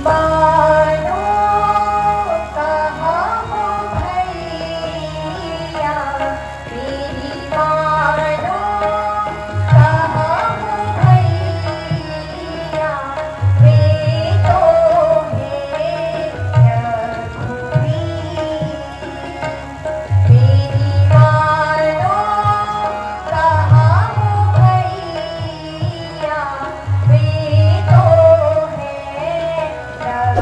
मानो कहाँ हो भैया मेरी, मानो कहाँ हो भैया, वे तो है रघुवीर। मेरी मानो कहाँ हो भैया, वे तो है रघुवीर।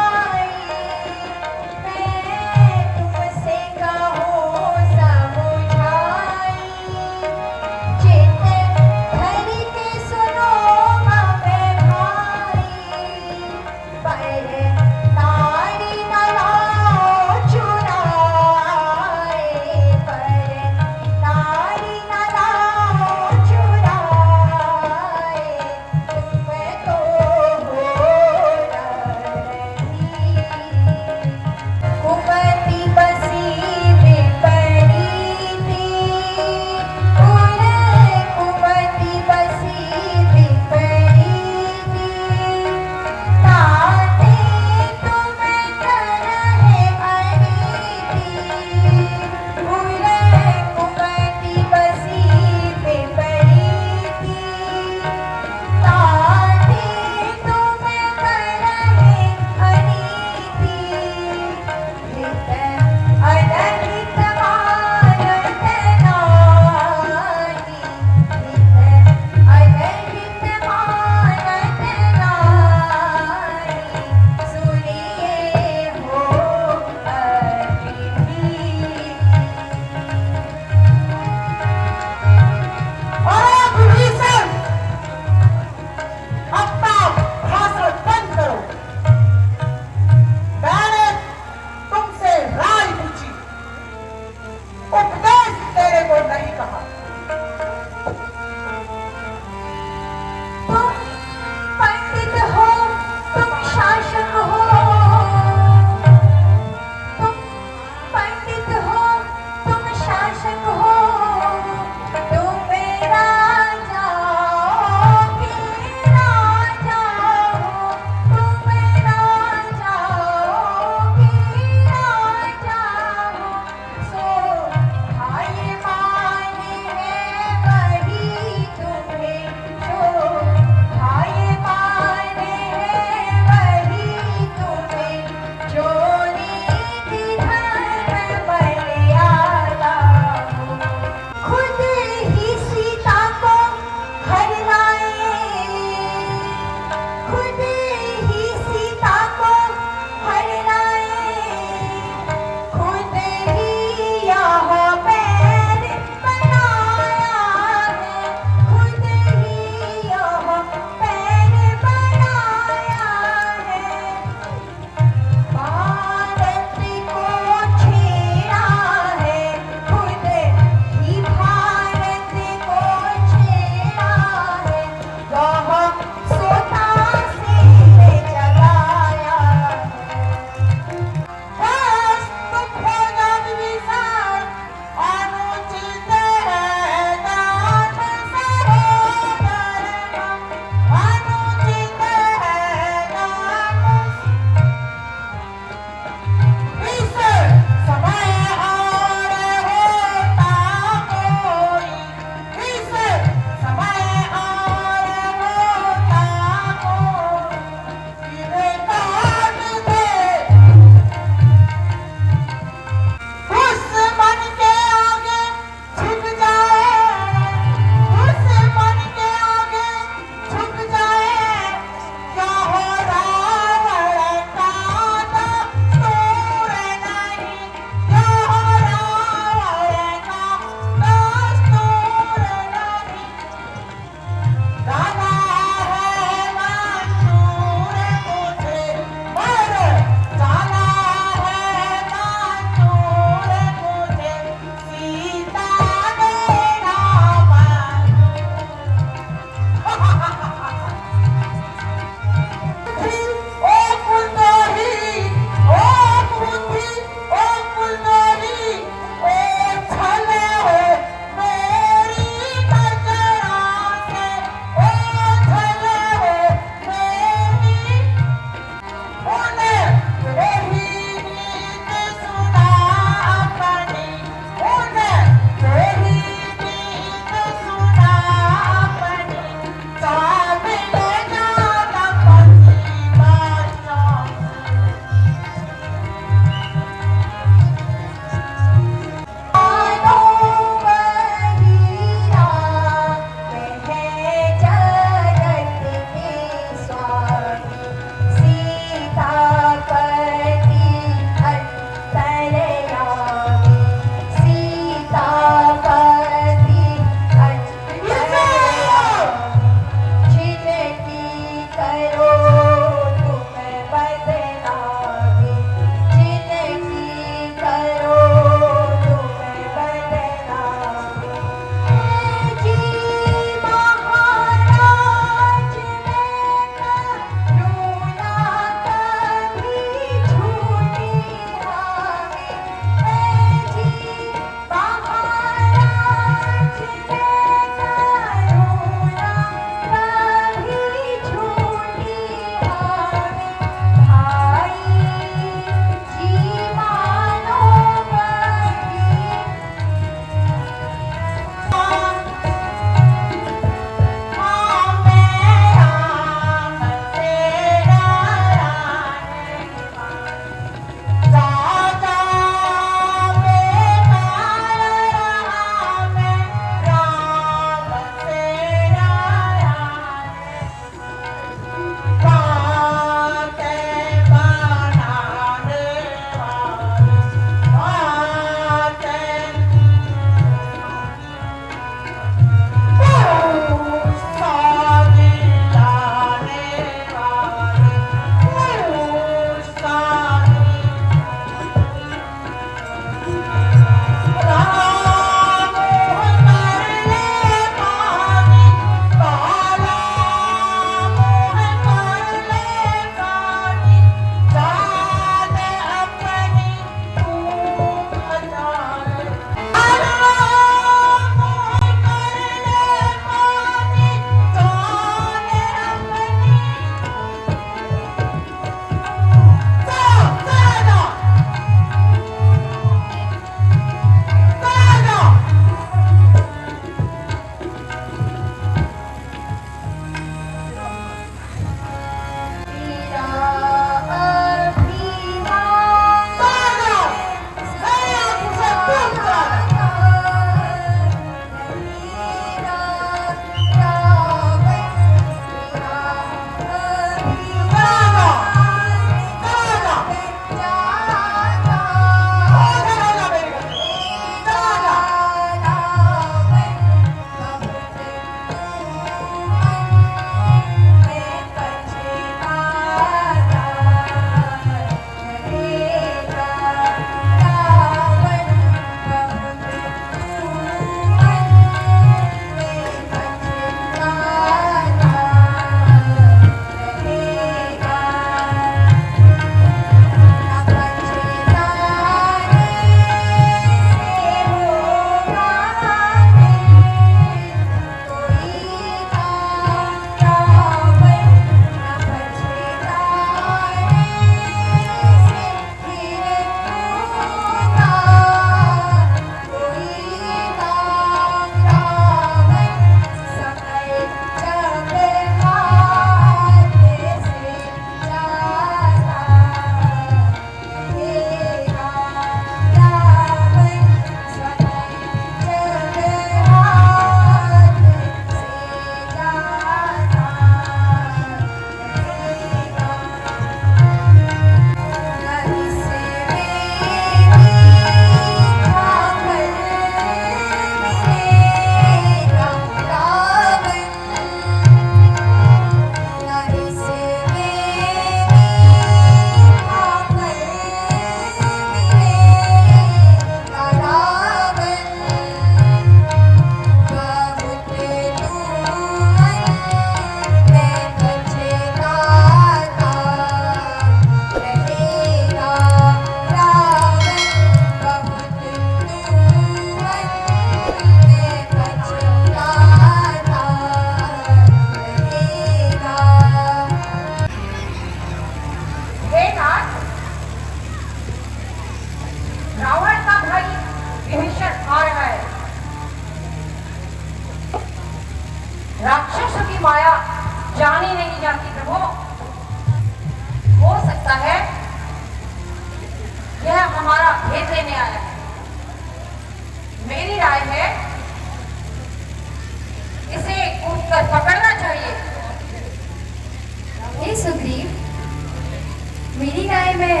में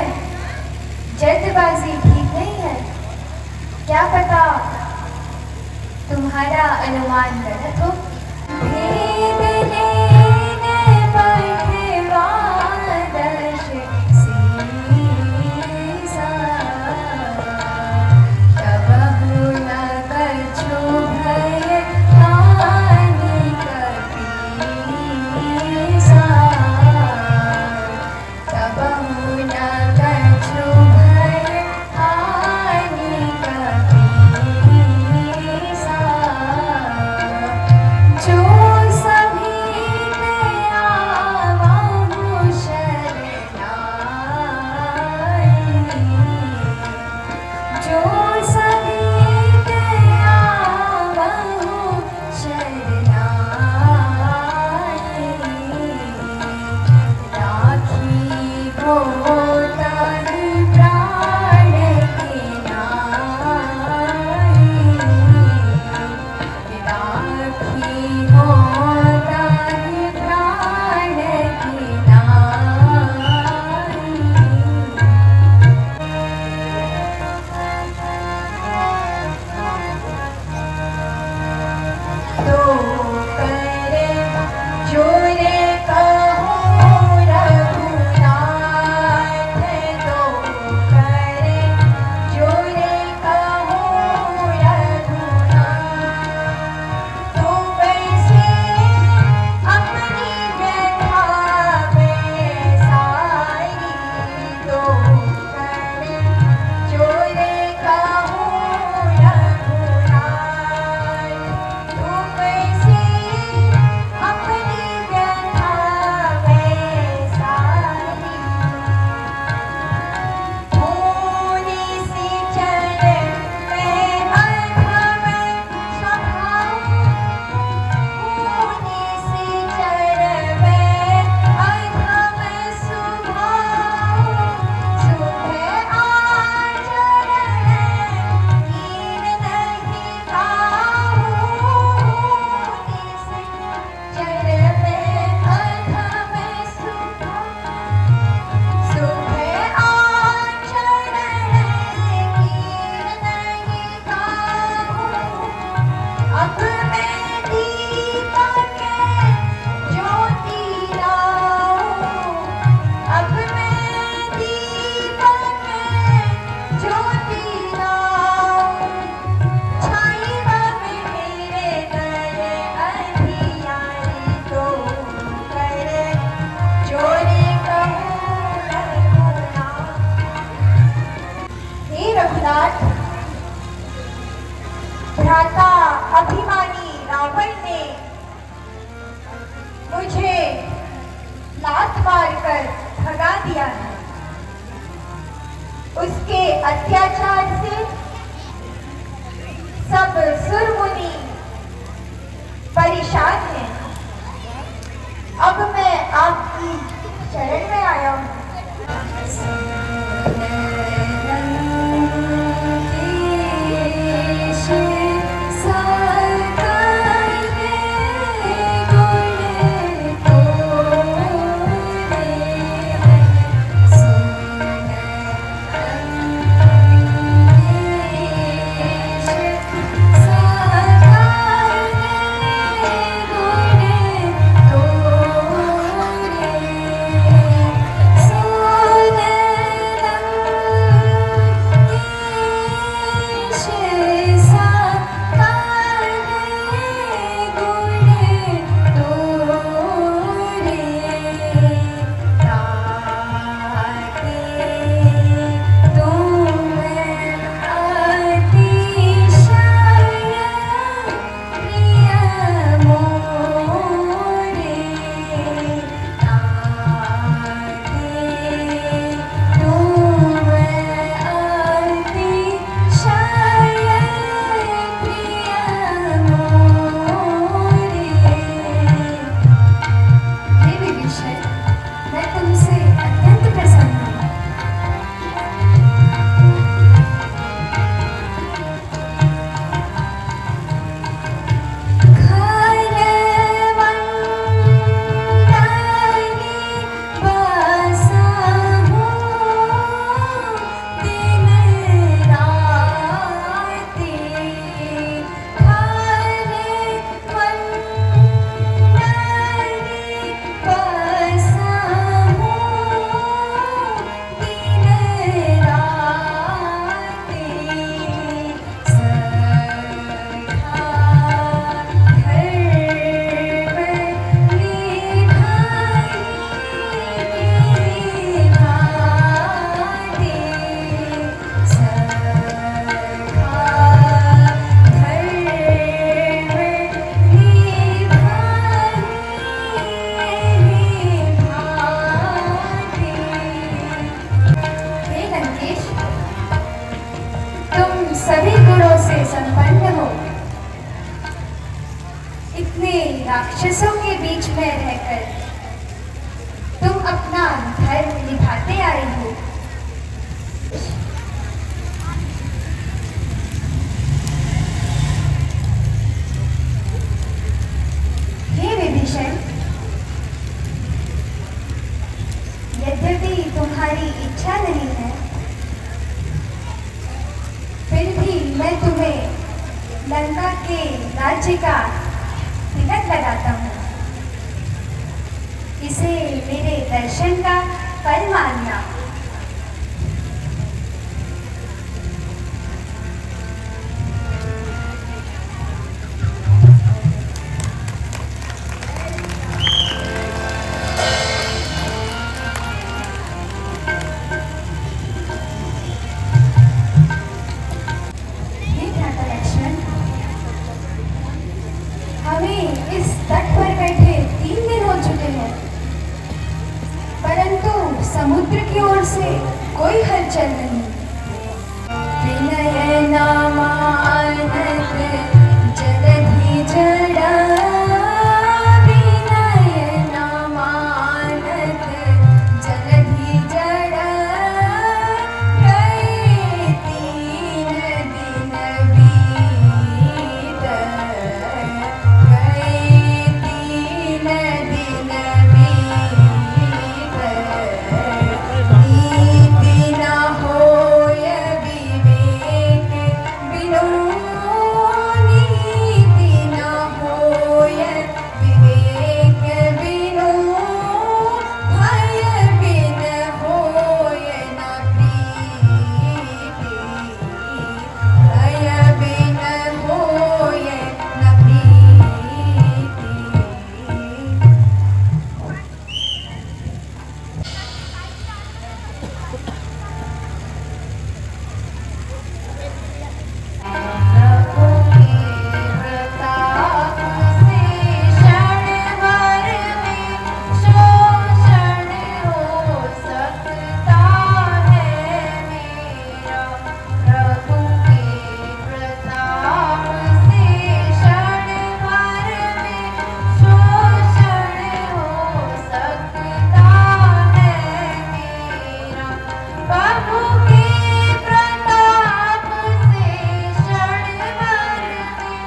जल्दबाजी ठीक नहीं है। क्या पता तुम्हारा अनुमान गलत हो। भेद लेने बैठवा दश सीसा, कबहु न कछु भय हानि कपीसा, कबहु न कछु भय हानि कपीसा। जो सभी के आवहु शरणाई, जो सभी के आवहु शरणाई, राखी को ताहि प्राण के नाई, राखी को ताहि प्राण के नाई। तो करे जोरे कहो रघुनाथ, तो करे जोरे कहो रघुनाथ। तो वैसे अपनी व्यथा बेसारी, तो करे जोरे कहो रघुनाथ। तो वैसे अपनी व्यथा बेसारी, पूरी सी चरण में अधम स्वभाव, पूरी सी चरण में अधम स्वभाव। सुख आचरण कीन नहीं काहू, पूरी सी चरण में अधम स्वभाव। सुख आचरण कीन नहीं काहू, अब मैं दीपक ज्योति लाऊं, अब मैं दीपक ज्योति लाऊं। छाई अब मेरे घर अंधियारी, तो करे जोरे कहूँ रघुनाथ। हे रघुनाथ, भ्राता अभिमानी रावण ने मुझे लात मारकर भगा दिया है। उसके अत्याचार से सब सुरमुनि परेशान हैं। अब मैं आपकी शरण में आया हूँ। संपन्न हो। इतने राक्षसों के बीच में रहकर तुम अपना धर्म निभाते आई हो। हे विभीषण, यद्यपि तुम्हारी इच्छा नहीं है, फिर भी मैं तुम्हें लंका के राज्य का तिलक लगाता हूँ। इसे मेरे दर्शन का फल मानना। हमें इस तट पर बैठे 3 दिन हो चुके हैं, परंतु समुद्र की ओर से कोई हलचल नहीं। विनय नामानत जलधि जड़ा, विनय नामानत जलधि जड़ा, गए 3 दिन बीत, गए 3 दिन बीत, नीति न होय विवेक बिनु, नीति न होय विवेक बिनु, भय बिन होय न प्रीति, भय बिन होय न प्रीति। प्रभु के प्रताप से क्षण भर में शोषण हो सकता है मेरा। प्रभु के प्रताप से क्षण भर में शोषण हो सकता है मेरा। प्रभु के प्रताप से क्षण भर में,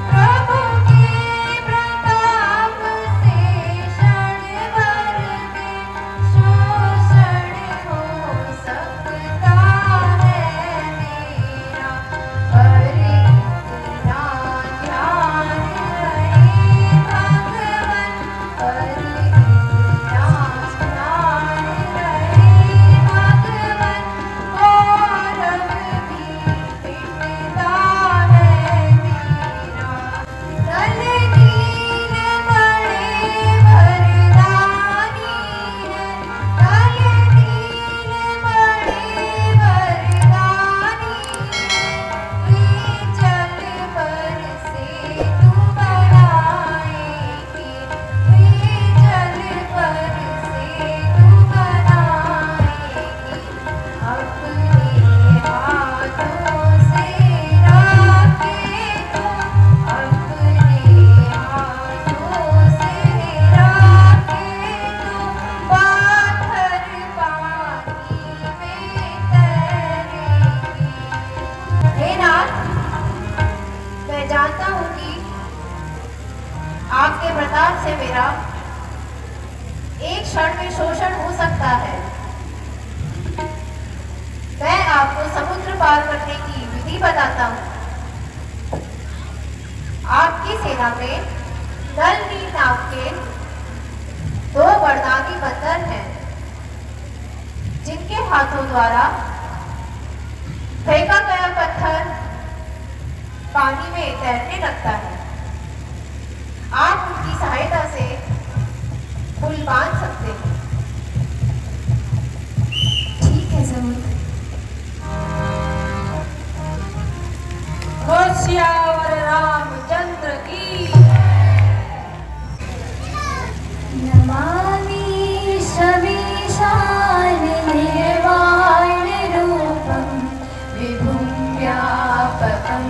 प्रभु के प्रताप से क्षण भर में शोषण हो सकता है मेरा। पर इतना ध्यान रहे भगवन, पर इतना ध्यान रहे भगवन, गौरव भी मिटता है मेरा। दल दीन बड़े वरदानी है, दल दीन बड़े वरदानी है, ये जल पर से तू बनाएगी, ये जल पर से तू बनाएगी। अपने हाथों से राखे तो, अपने हाथों से राखे तो, पाथर पानी में तैरेगी। हे नाथ, मैं जानता हूँ कि आपके प्रताप से मेरा एक क्षण में शोषण हो सकता है। मैं आपको समुद्र पार करने की विधि बताता हूँ। आपकी सेना में नल नील नाम के 2 वरदानी बंदर हैं, जिनके हाथों द्वारा फेंका गया पत्थर पानी में तैरने लगता है। आप उनकी सहायता से पुल बांध सकते हैं। ठीक है समुद्र। सियावर रामचंद्र की। नमामि समीशान निर्वाण रूपं विभुं व्यापकं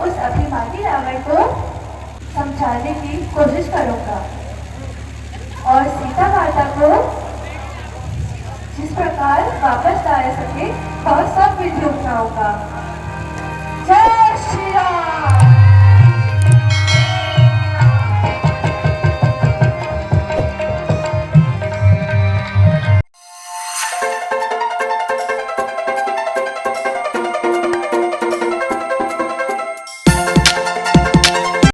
उस अभिमानी रावण को समझाने की कोशिश करूंगा और सीता माता को जिस प्रकार वापस ला सके वह सब विधि अपनाऊंगा। जय